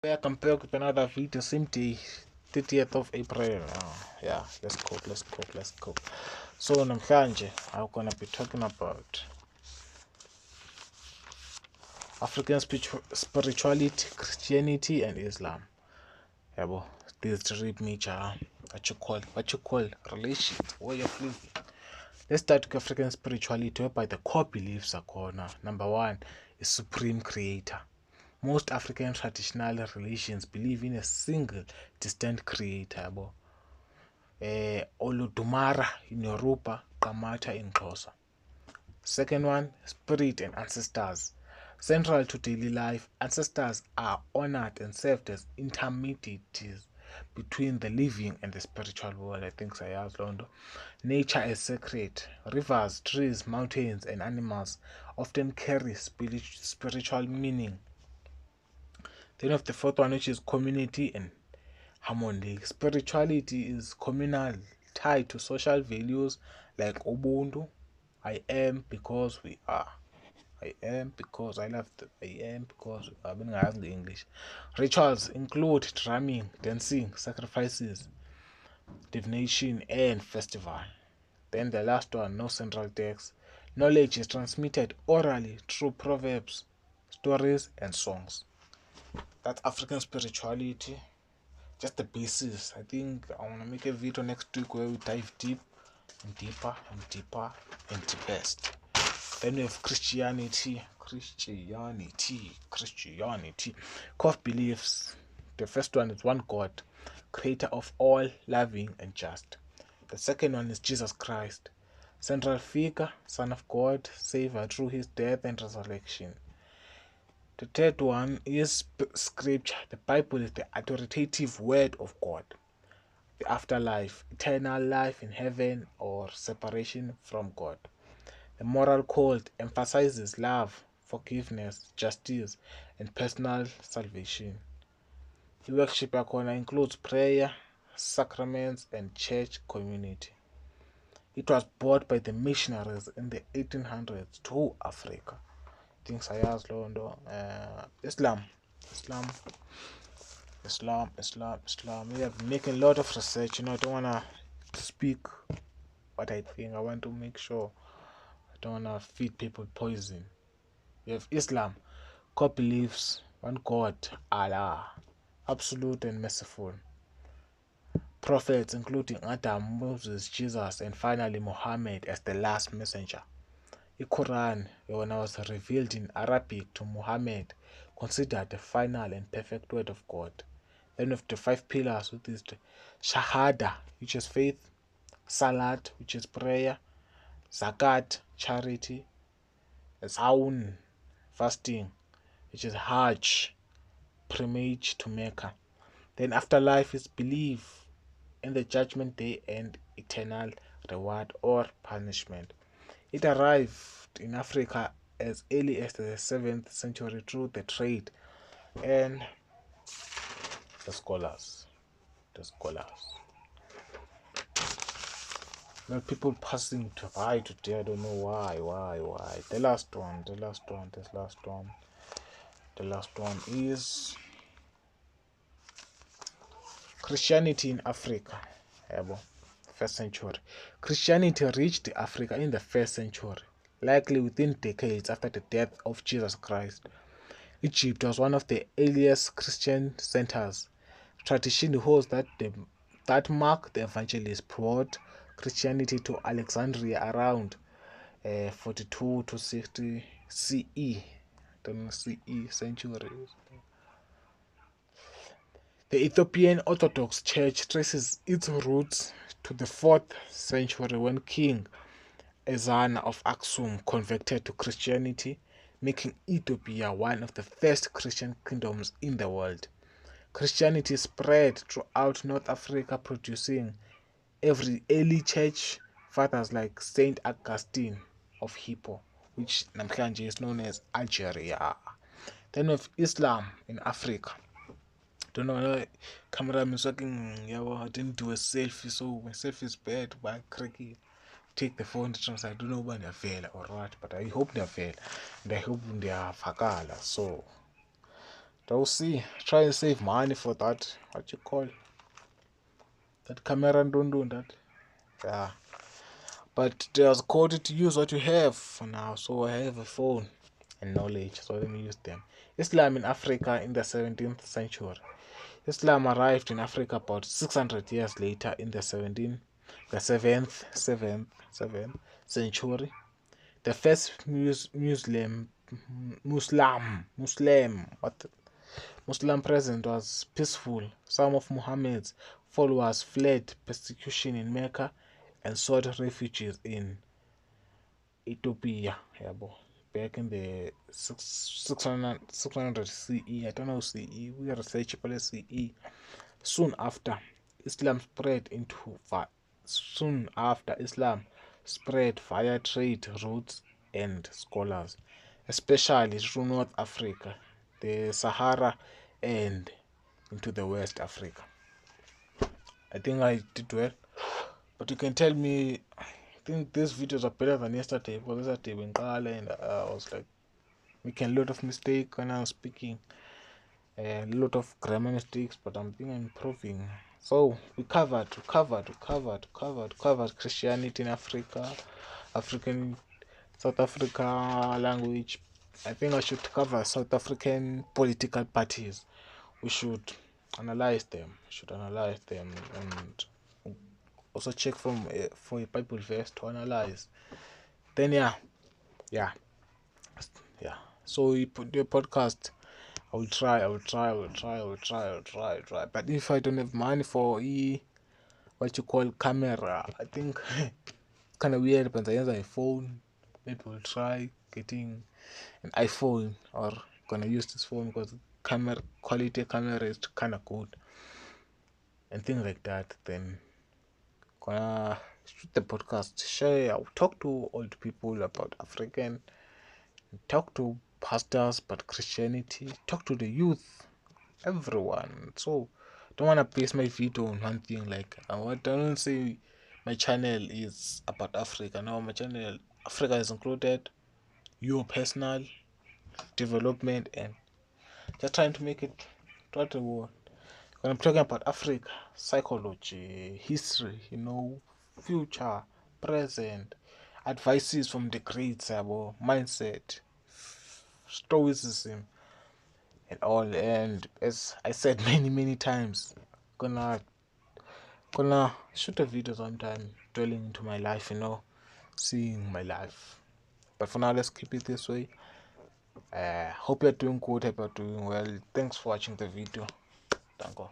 Welcome back with another video. Same day, 30th of April. Yeah, let's go. So namhlanje I'm gonna be talking about African spirituality, Christianity, and Islam. Yabo, these three major what you call relations way of living. Let's start with African spirituality, whereby the core beliefs are corner. Number one is supreme creator. Most African traditional religions believe in a single distinct creator. Olodumare in Yoruba, Kamata in Xhosa. Second one, spirit and ancestors. Central to daily life, ancestors are honored and served as intermediaries between the living and the spiritual world. I think Sayaz Londo. Nature is sacred. Rivers, trees, mountains, and animals often carry spiritual meaning. Then of the fourth one, which is community and harmony. Spirituality is communal, tied to social values like Ubuntu. I am because we are. I am because I love the I am because I've been asking the English. Rituals include drumming, dancing, sacrifices, divination, and festival. Then the last one, no central text. Knowledge is transmitted orally through proverbs, stories, and songs. That's African spirituality. Just the basis. I think I want to make a video next week where we dive deep and deeper and deeper and deepest. Then we have Christianity. Core beliefs. The first one is one God, creator of all, loving and just. The second one is Jesus Christ, central figure, Son of God, Savior through his death and resurrection. The third one is scripture. The Bible is the authoritative word of God. The afterlife, eternal life in heaven or separation from God. The moral code emphasizes love, forgiveness, justice, and personal salvation. The worship yakona includes prayer, sacraments, and church community. It was brought by the missionaries in the 1800s to Africa. Things I asked Londo. Islam. We have making a lot of research. I don't wanna speak what I think. I want to make sure I don't wanna feed people poison. We have Islam, core beliefs, one God, Allah, absolute and merciful. Prophets including Adam, Moses, Jesus, and finally Muhammad as the last messenger. The Quran, when it was revealed in Arabic to Muhammad, considered the final and perfect word of God. Then of the five pillars, which is the Shahada, which is faith, Salat, which is prayer, Zakat, charity, Saun, fasting, which is Hajj, pilgrimage to Mecca. Then afterlife is belief in the judgment day and eternal reward or punishment. It arrived in Africa as early as the 7th century through the trade and the scholars. Well, people passing by today, I don't know why. The last one is Christianity in Africa. First century. Christianity reached Africa in the first century, likely within decades after the death of Jesus Christ. Egypt was one of the earliest Christian centers. Tradition holds that Mark the Evangelist brought Christianity to Alexandria around 42 to 60 CE. CE centuries. The Ethiopian Orthodox Church traces its roots to the 4th century when King Ezana of Aksum converted to Christianity, making Ethiopia one of the first Christian kingdoms in the world. Christianity spread throughout North Africa, producing every early church fathers like Saint Augustine of Hippo, which namhlanje is known as Algeria. Then of Islam in Africa. Don't know, camera is working. I didn't do a selfie, so my selfie is bad. But I take the phone to I don't know when they fail or what, but I hope they fail and I hope they are fakala. So I'll see. Try and save money for that. What you call that camera? Don't do that. Yeah. But there's code to use what you have for now. So I have a phone and knowledge. So let me use them. Islam in Africa in the 17th century. Islam arrived in Africa about 600 years later in the 7th century. The first Muslim presence was peaceful. Some of Muhammad's followers fled persecution in Mecca and sought refuges in Ethiopia. Back in the 600 CE. I don't know CE. We research CE. Soon after, Islam spread into soon after Islam spread via trade routes and scholars, especially through North Africa, the Sahara, and into the West Africa. I think I did well, but you can tell me. I think these videos are better than yesterday because yesterday when and I was like making a lot of mistakes when I was speaking, a lot of grammar mistakes, but I'm improving. So we covered Christianity in Africa, African South Africa language. I think I should cover South African political parties. We should analyze them. And also check for a Bible verse to analyze. Then yeah. So we put the podcast. I will try. But if I don't have money for what you call camera, I think kind of weird. But I use a phone. Maybe we'll try getting an iPhone or gonna use this phone because camera quality camera is kind of good and things like that. Then gonna shoot the podcast. Share. I'll talk to old people about African. Talk to pastors about Christianity. Talk to the youth. Everyone. So don't wanna base my video on one thing. Like I don't say my channel is about Africa. No, my channel Africa is included. Your personal development and just trying to make it to the world. When I'm talking about Africa, psychology, history, future, present, advices from the greats about mindset, stoicism, and all. And as I said many times, gonna shoot a video sometime dwelling into my life, seeing my life. But for now, let's keep it this way. Hope you're doing good. Hope you're doing well. Thanks for watching the video. Thank you.